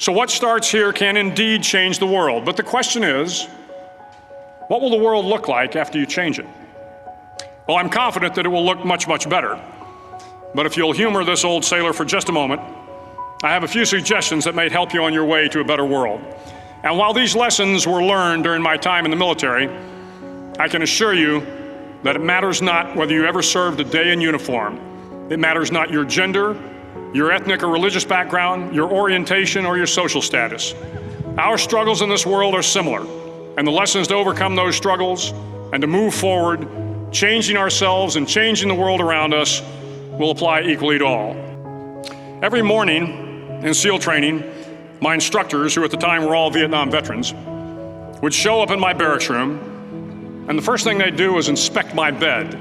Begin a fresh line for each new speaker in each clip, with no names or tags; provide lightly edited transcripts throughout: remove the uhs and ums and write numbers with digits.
So what starts here can indeed change the world. But the question is, what will the world look like after you change it? Well, I'm confident that it will look much, much better. But if you'll humor this old sailor for just a moment, I have a few suggestions that may help you on your way to a better world. And while these lessons were learned during my time in the military, I can assure you that it matters not whether you ever served a day in uniform. It matters not your gender, your ethnic or religious background, your orientation, or your social status. Our struggles in this world are similar, and the lessons to overcome those struggles and to move forward, changing ourselves and changing the world around us, will apply equally to all. Every morning in SEAL training, my instructors, who at the time were all Vietnam veterans, would show up in my barracks room, and the first thing they'd do was inspect my bed.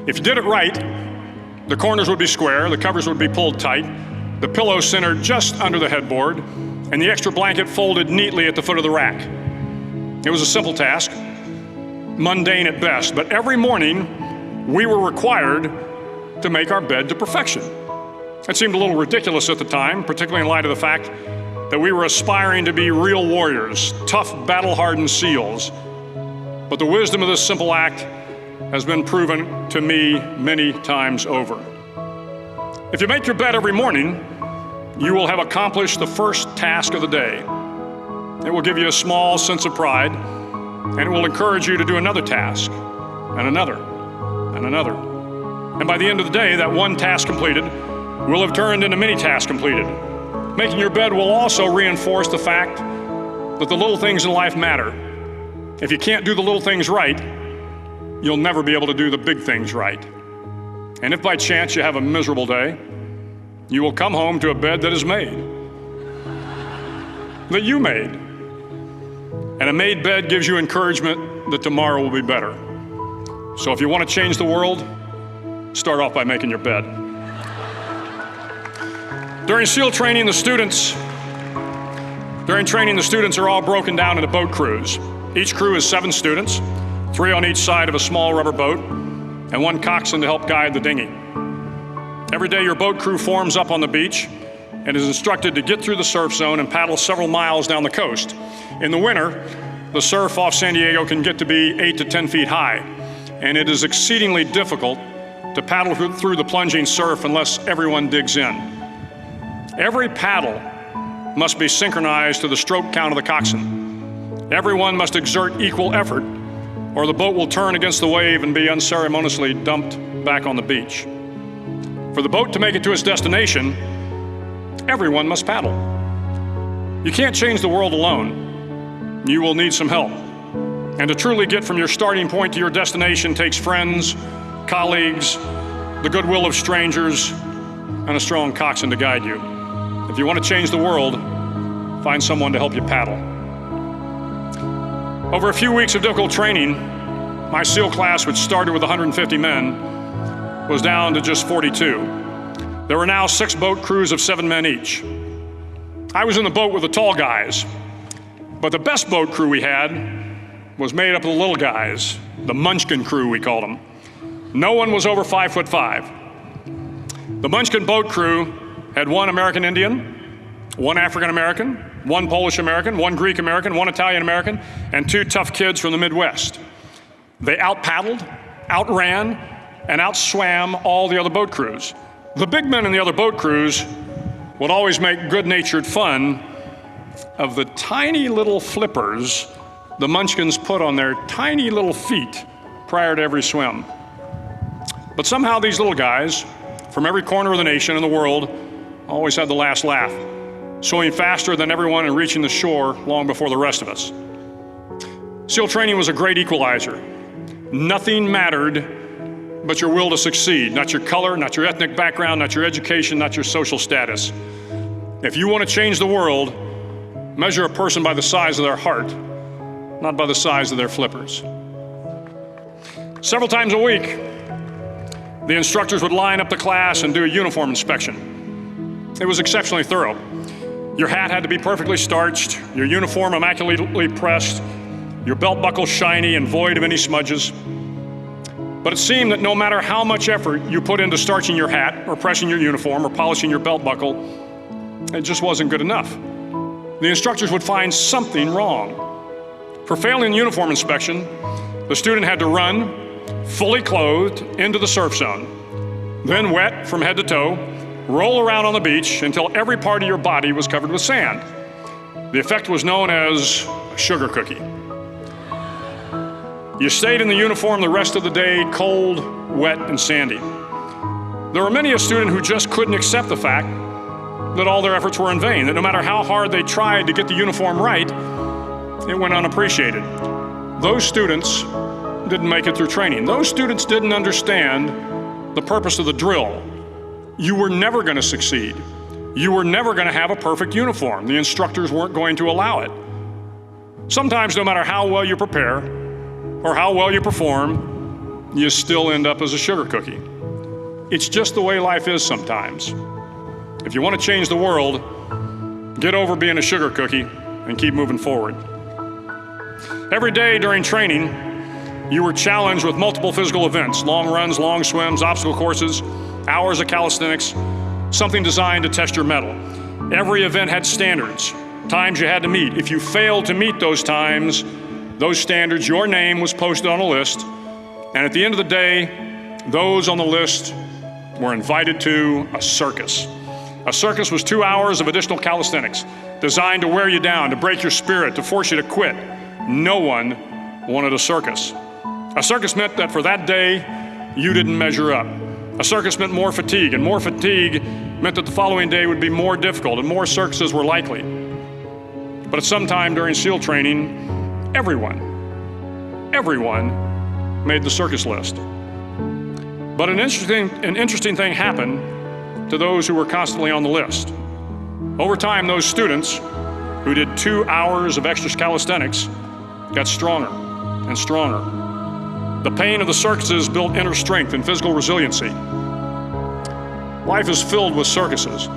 If you did it right, the corners would be square, the covers would be pulled tight, the pillow centered just under the headboard, and the extra blanket folded neatly at the foot of the rack. It was a simple task, mundane at best, but every morning we were required to make our bed to perfection. It seemed a little ridiculous at the time, particularly in light of the fact that we were aspiring to be real warriors, tough, battle-hardened SEALs. But the wisdom of this simple act has been proven to me many times over. If you make your bed every morning, you will have accomplished the first task of the day. It will give you a small sense of pride, and it will encourage you to do another task, and another, and another. And by the end of the day, that one task completed will have turned into many tasks completed. Making your bed will also reinforce the fact that the little things in life matter. If you can't do the little things right, you'll never be able to do the big things right. And if by chance you have a miserable day, you will come home to a bed that is made, that you made. And a made bed gives you encouragement that tomorrow will be better. So if you want to change the world, start off by making your bed. During SEAL training, the students are all broken down into boat crews. Each crew is 7 students, 3 on each side of a small rubber boat, and 1 coxswain to help guide the dinghy. Every day your boat crew forms up on the beach and is instructed to get through the surf zone and paddle several miles down the coast. In the winter, the surf off San Diego can get to be 8 to 10 feet high, and it is exceedingly difficult to paddle through the plunging surf unless everyone digs in. Every paddle must be synchronized to the stroke count of the coxswain. Everyone must exert equal effort, or the boat will turn against the wave and be unceremoniously dumped back on the beach. For the boat to make it to its destination, everyone must paddle. You can't change the world alone. You will need some help. And to truly get from your starting point to your destination takes friends, colleagues, the goodwill of strangers, and a strong coxswain to guide you. If you want to change the world, find someone to help you paddle. Over a few weeks of difficult training, my SEAL class, which started with 150 men, was down to just 42. There were now 6 boat crews of 7 men each. I was in the boat with the tall guys, but the best boat crew we had was made up of the little guys, the Munchkin crew, we called them. No one was over 5'5". The Munchkin boat crew had 1 American Indian, 1 African American, 1 Polish American, 1 Greek American, 1 Italian American, and 2 tough kids from the Midwest. They out-paddled, outran, and outswam all the other boat crews. The big men in the other boat crews would always make good-natured fun of the tiny little flippers the Munchkins put on their tiny little feet prior to every swim. But somehow these little guys from every corner of the nation and the world always had the last laugh, swimming faster than everyone and reaching the shore long before the rest of us. SEAL training was a great equalizer. Nothing mattered but your will to succeed, not your color, not your ethnic background, not your education, not your social status. If you want to change the world, measure a person by the size of their heart, not by the size of their flippers. Several times a week, the instructors would line up the class and do a uniform inspection. It was exceptionally thorough. Your hat had to be perfectly starched, your uniform immaculately pressed, your belt buckle shiny and void of any smudges. But it seemed that no matter how much effort you put into starching your hat or pressing your uniform or polishing your belt buckle, it just wasn't good enough. the instructors would find something wrong. For failing the uniform inspection, the student had to run, fully clothed, into the surf zone, then wet from head to toe, roll around on the beach until every part of your body was covered with sand. The effect was known as a sugar cookie. You stayed in the uniform the rest of the day, cold, wet, and sandy. There were many a student who just couldn't accept the fact that all their efforts were in vain, that no matter how hard they tried to get the uniform right, it went unappreciated. Those students didn't make it through training. Those students didn't understand the purpose of the drill. You were never going to succeed. You were never going to have a perfect uniform. The instructors weren't going to allow it. Sometimes, no matter how well you prepare or how well you perform, you still end up as a sugar cookie. It's just the way life is sometimes. If you want to change the world, get over being a sugar cookie and keep moving forward. Every day during training, you were challenged with multiple physical events: long runs, long swims, obstacle courses, hours of calisthenics, something designed to test your mettle. Every event had standards, times you had to meet. If you failed to meet those times, those standards, your name was posted on a list, and at the end of the day, those on the list were invited to a circus. A circus was 2 hours of additional calisthenics, designed to wear you down, to break your spirit, to force you to quit. No one wanted a circus. A circus meant that for that day, you didn't measure up. A circus meant more fatigue, and more fatigue meant that the following day would be more difficult, and more circuses were likely. But at some time during SEAL training, everyone made the circus list. But an interesting thing happened to those who were constantly on the list. Over time, those students who did 2 hours of extra calisthenics got stronger and stronger. The pain of the circuses built inner strength and physical resiliency. Life is filled with circuses.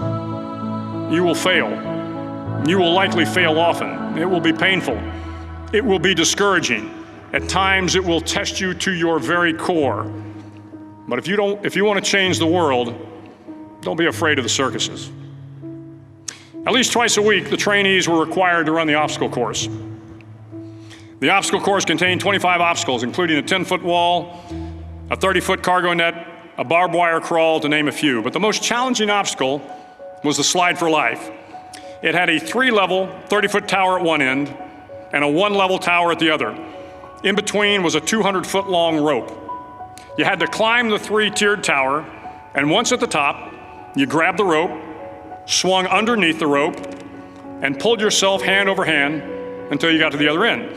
You will fail. You will likely fail often. It will be painful. It will be discouraging. At times, it will test you to your very core. But if you want to change the world, don't be afraid of the circuses. At least twice a week, the trainees were required to run the obstacle course. The obstacle course contained 25 obstacles, including a 10-foot wall, a 30-foot cargo net, a barbed wire crawl, to name a few. But the most challenging obstacle was the slide for life. It had a 3-level, 30-foot tower at one end and a 1-level tower at the other. In between was a 200-foot long rope. You had to climb the 3-tiered tower, and once at the top, you grabbed the rope, swung underneath the rope, and pulled yourself hand over hand until you got to the other end.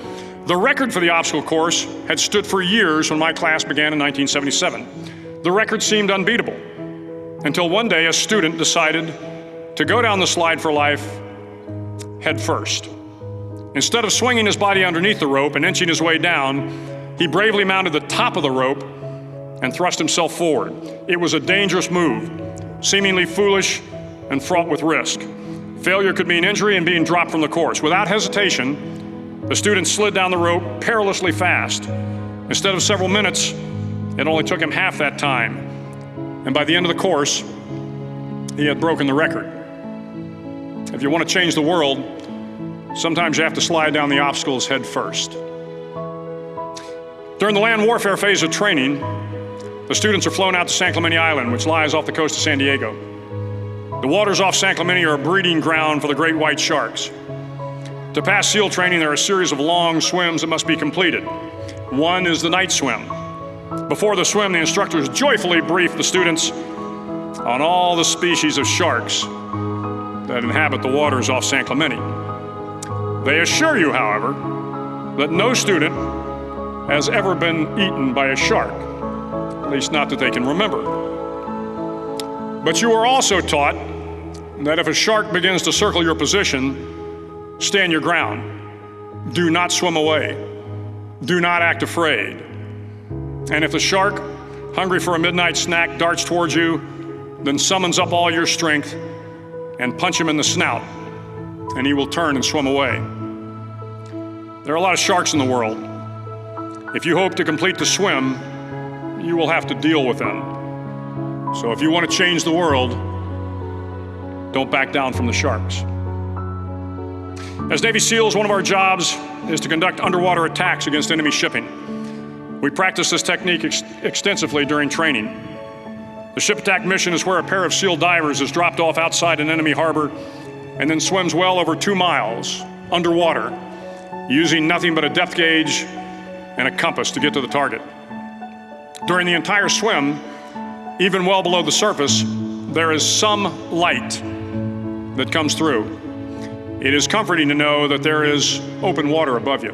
The record for the obstacle course had stood for years when my class began in 1977. The record seemed unbeatable until one day a student decided to go down the slide for life head first. Instead of swinging his body underneath the rope and inching his way down, he bravely mounted the top of the rope and thrust himself forward. It was a dangerous move, seemingly foolish and fraught with risk. Failure could mean injury and being dropped from the course. Without hesitation, the student slid down the rope perilously fast. Instead of several minutes, it only took him half that time. And by the end of the course, he had broken the record. If you want to change the world, sometimes you have to slide down the obstacles head first. During the land warfare phase of training, the students are flown out to San Clemente Island, which lies off the coast of San Diego. The waters off San Clemente are a breeding ground for the great white sharks. To pass SEAL training, there are a series of long swims that must be completed. One is the night swim. Before the swim, the instructors joyfully brief the students on all the species of sharks that inhabit the waters off San Clemente. They assure you, however, that no student has ever been eaten by a shark, at least not that they can remember. But you are also taught that if a shark begins to circle your position, stand your ground. Do not swim away. Do not act afraid. And if the shark, hungry for a midnight snack, darts towards you, then summons up all your strength and punch him in the snout, and he will turn and swim away. There are a lot of sharks in the world. If you hope to complete the swim, you will have to deal with them. So if you want to change the world, don't back down from the sharks. As Navy SEALs, one of our jobs is to conduct underwater attacks against enemy shipping. We practice this technique extensively during training. The ship attack mission is where a pair of SEAL divers is dropped off outside an enemy harbor and then swims well over 2 miles underwater, using nothing but a depth gauge and a compass to get to the target. During the entire swim, even well below the surface, there is some light that comes through. It is comforting to know that there is open water above you.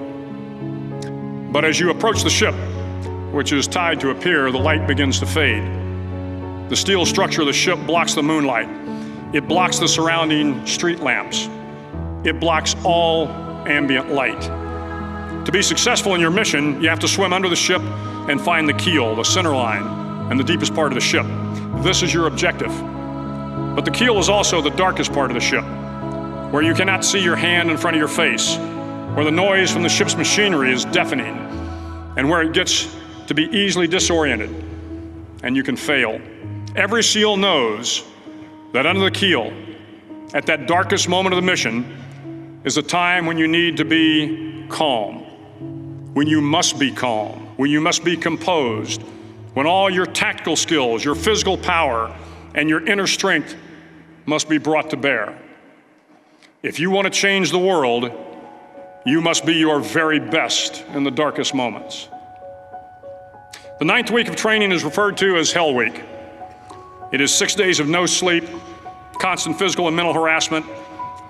But as you approach the ship, which is tied to a pier, the light begins to fade. The steel structure of the ship blocks the moonlight. It blocks the surrounding street lamps. It blocks all ambient light. To be successful in your mission, you have to swim under the ship and find the keel, the center line, and the deepest part of the ship. This is your objective. But the keel is also the darkest part of the ship, where you cannot see your hand in front of your face, where the noise from the ship's machinery is deafening, and where it gets to be easily disoriented, and you can fail. Every SEAL knows that under the keel, at that darkest moment of the mission, is a time when you need to be calm, when you must be calm, when you must be composed, when all your tactical skills, your physical power, and your inner strength must be brought to bear. If you want to change the world, you must be your very best in the darkest moments. The 9th week of training is referred to as Hell Week. It is 6 days of no sleep, constant physical and mental harassment,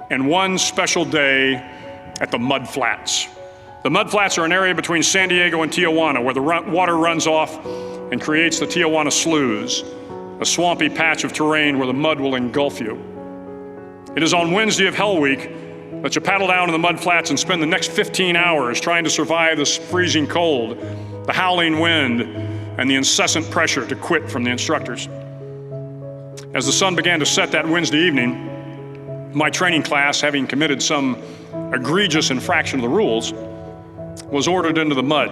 and one special day at the Mud Flats. The Mud Flats are an area between San Diego and Tijuana where the water runs off and creates the Tijuana Sloughs, a swampy patch of terrain where the mud will engulf you. It is on Wednesday of Hell Week that you paddle down to the mud flats and spend the next 15 hours trying to survive this freezing cold, the howling wind, and the incessant pressure to quit from the instructors. As the sun began to set that Wednesday evening, my training class, having committed some egregious infraction of the rules, was ordered into the mud.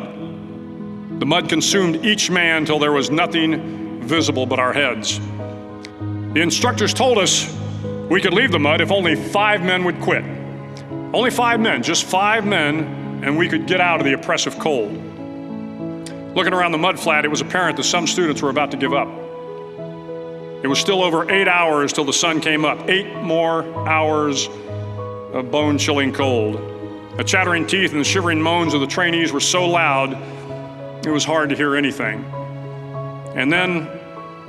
The mud consumed each man till there was nothing visible but our heads. The instructors told us we could leave the mud if only 5 men would quit. Only 5 men, just 5 men, and we could get out of the oppressive cold. Looking around the mud flat, it was apparent that some students were about to give up. It was still over 8 hours till the sun came up. 8 more hours of bone-chilling cold. The chattering teeth and the shivering moans of the trainees were so loud, it was hard to hear anything. And then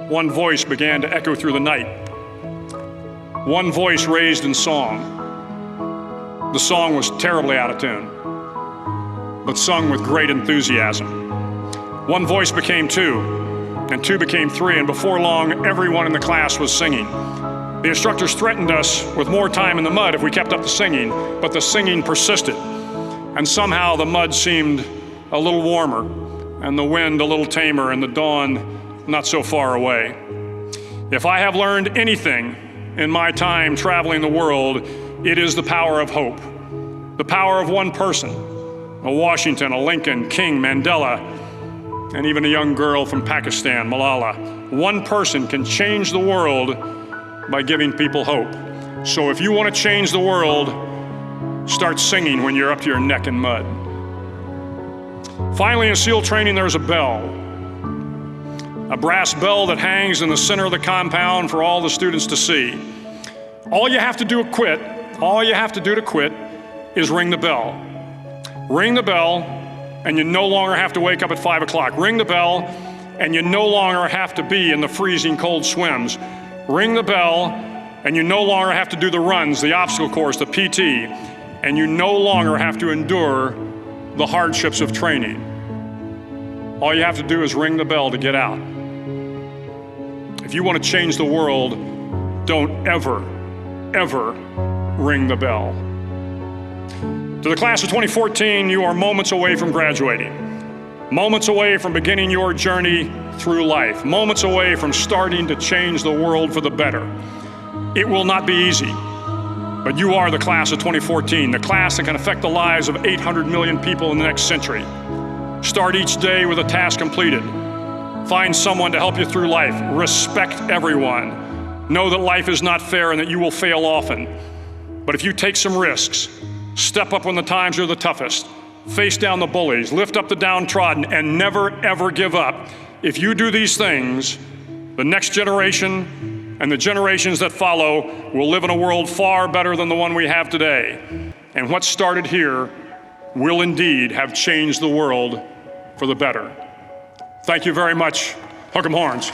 one voice began to echo through the night. One voice raised in song. The song was terribly out of tune, but sung with great enthusiasm. One voice became 2, and 2 became 3, and before long, everyone in the class was singing. The instructors threatened us with more time in the mud if we kept up the singing, but the singing persisted, and somehow the mud seemed a little warmer, and the wind a little tamer, and the dawn not so far away. If I have learned anything in my time traveling the world, it is the power of hope. The power of one person, a Washington, a Lincoln, King, Mandela, and even a young girl from Pakistan, Malala. One person can change the world by giving people hope. So if you want to change the world, start singing when you're up to your neck in mud. Finally, in SEAL training, there's a bell. A brass bell that hangs in the center of the compound for all the students to see. All you have to do to quit is ring the bell. Ring the bell, and you no longer have to wake up at 5 o'clock. Ring the bell, and you no longer have to be in the freezing cold swims. Ring the bell, and you no longer have to do the runs, the obstacle course, the PT, and you no longer have to endure the hardships of training. All you have to do is ring the bell to get out. If you want to change the world, don't ever ring the bell. To the class of 2014, you are moments away from graduating, moments away from beginning your journey through life, moments away from starting to change the world for the better. It will not be easy, but you are the class of 2014, the class that can affect the lives of 800 million people in the next century. Start each day with a task completed. Find someone to help you through life. Respect everyone. Know that life is not fair and that you will fail often. But if you take some risks, Step up when the times are the toughest. Face down the bullies, lift up the downtrodden, and never, ever give up. If you do these things, the next generation and the generations that follow will live in a world far better than the one we have today. And what started here will indeed have changed the world for the better. Thank you very much. Hook 'em horns.